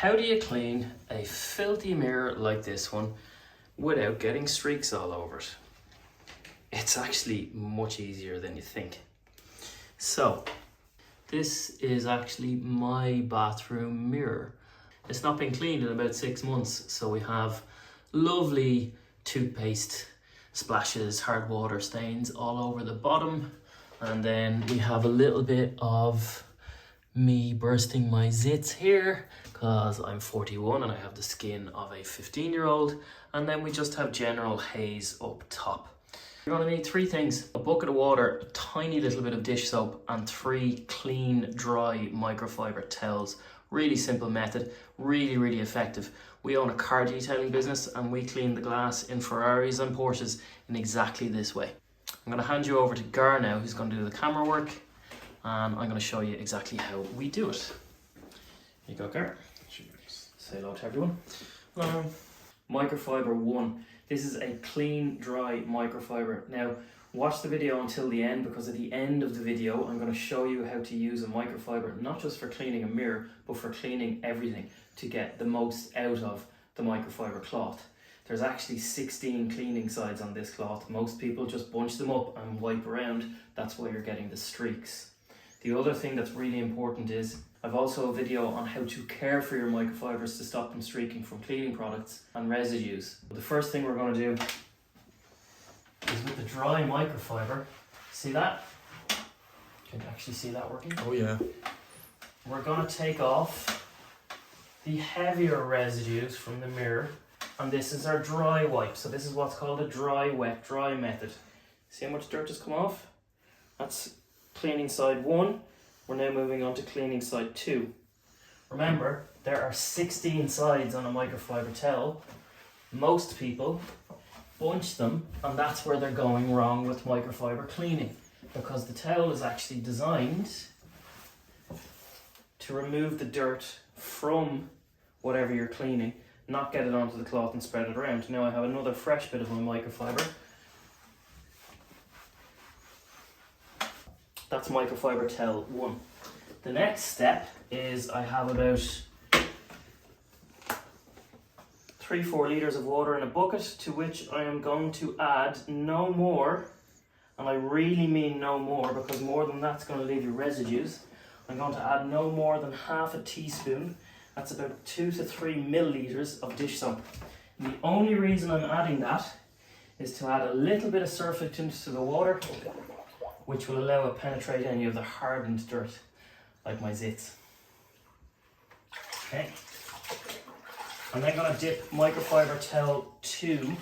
How do you clean a filthy mirror like this one without getting streaks all over it? It's actually much easier than you think. So, this is actually my bathroom mirror. It's not been cleaned in about 6 months, so we have lovely toothpaste splashes, hard water stains all over the bottom, and then we have a little bit of me bursting my zits here because I'm 41 and I have the skin of a 15-year-old, and then we just have general haze up top. You're going to need 3 things: a bucket of water, a tiny little bit of dish soap, and 3 clean, dry microfiber towels. Really simple method, really effective. We own a car detailing business and we clean the glass in Ferraris and Porsches in exactly this way. I'm going to hand you over to Gar now, who's going to do the camera work, and I'm going to show you exactly how we do it. Here you go, Gar. Cheers. Say hello to everyone. Microfiber 1. This is a clean, dry microfiber. Now, watch the video until the end, because at the end of the video, I'm going to show you how to use a microfiber, not just for cleaning a mirror, but for cleaning everything to get the most out of the microfiber cloth. There's actually 16 cleaning sides on this cloth. Most people just bunch them up and wipe around. That's why you're getting the streaks. The other thing that's really important is I've also a video on how to care for your microfibers to stop them streaking from cleaning products and residues. The first thing we're going to do is with the dry microfiber. See that? Can you actually see that working? Oh yeah. We're going to take off the heavier residues from the mirror, and this is our dry wipe. So this is what's called a dry wet dry method. See how much dirt has come off? That's cleaning side 1. We're now moving on to cleaning side 2. Remember, there are 16 sides on a microfiber towel. Most people bunch them, and that's where they're going wrong with microfiber cleaning, because the towel is actually designed to remove the dirt from whatever you're cleaning, not get it onto the cloth and spread it around. Now I have another fresh bit of my microfiber. That's microfiber towel 1. The next step is I have about 3-4 litres of water in a bucket, to which I am going to add no more, and I really mean no more, because more than that's going to leave you residues. I'm going to add no more than half a teaspoon. That's about 2 to 3 millilitres of dish soap. And the only reason I'm adding that is to add a little bit of surfactant to the water, which will allow it to penetrate any of the hardened dirt, like my zits. Okay. I'm then going to dip microfiber towel 2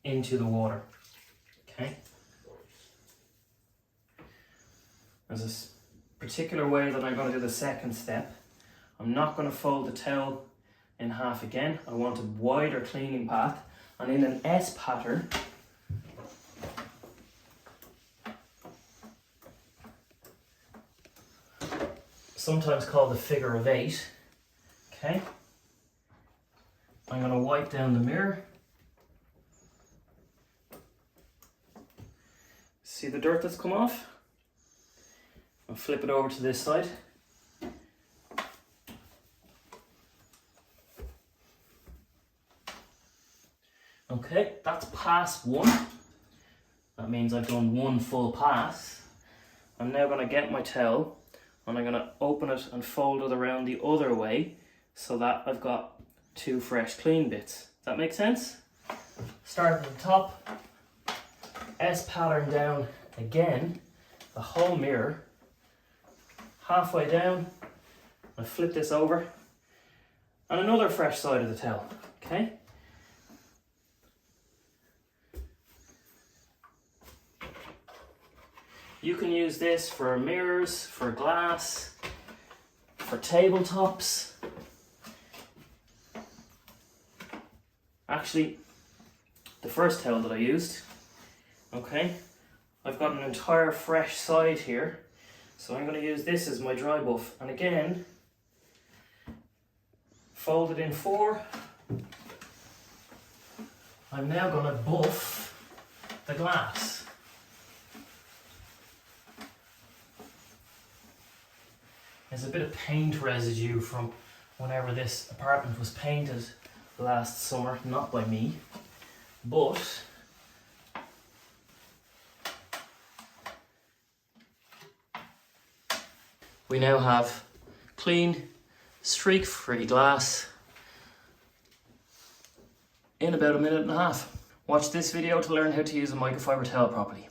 into the water. Okay. There's this particular way that I'm going to do the second step. I'm not going to fold the towel in half again. I want a wider cleaning path, and in an S pattern, sometimes called the figure of 8. Okay. I'm going to wipe down the mirror. See the dirt that's come off? I'll flip it over to this side. Okay, that's pass 1. That means I've done 1 full pass. I'm now going to get my towel and I'm going to open it and fold it around the other way, so that I've got 2 fresh clean bits. Does that make sense? Start at the top, S pattern down again, the whole mirror, halfway down, I flip this over, and another fresh side of the towel. Okay? You can use this for mirrors, for glass, for tabletops. Actually, the first towel that I used, okay, I've got an entire fresh side here, so I'm going to use this as my dry buff, and again, fold it in 4. I'm now going to buff the glass. There's a bit of paint residue from whenever this apartment was painted last summer, not by me, but we now have clean, streak-free glass in about a minute and a half. Watch this video to learn how to use a microfibre towel properly.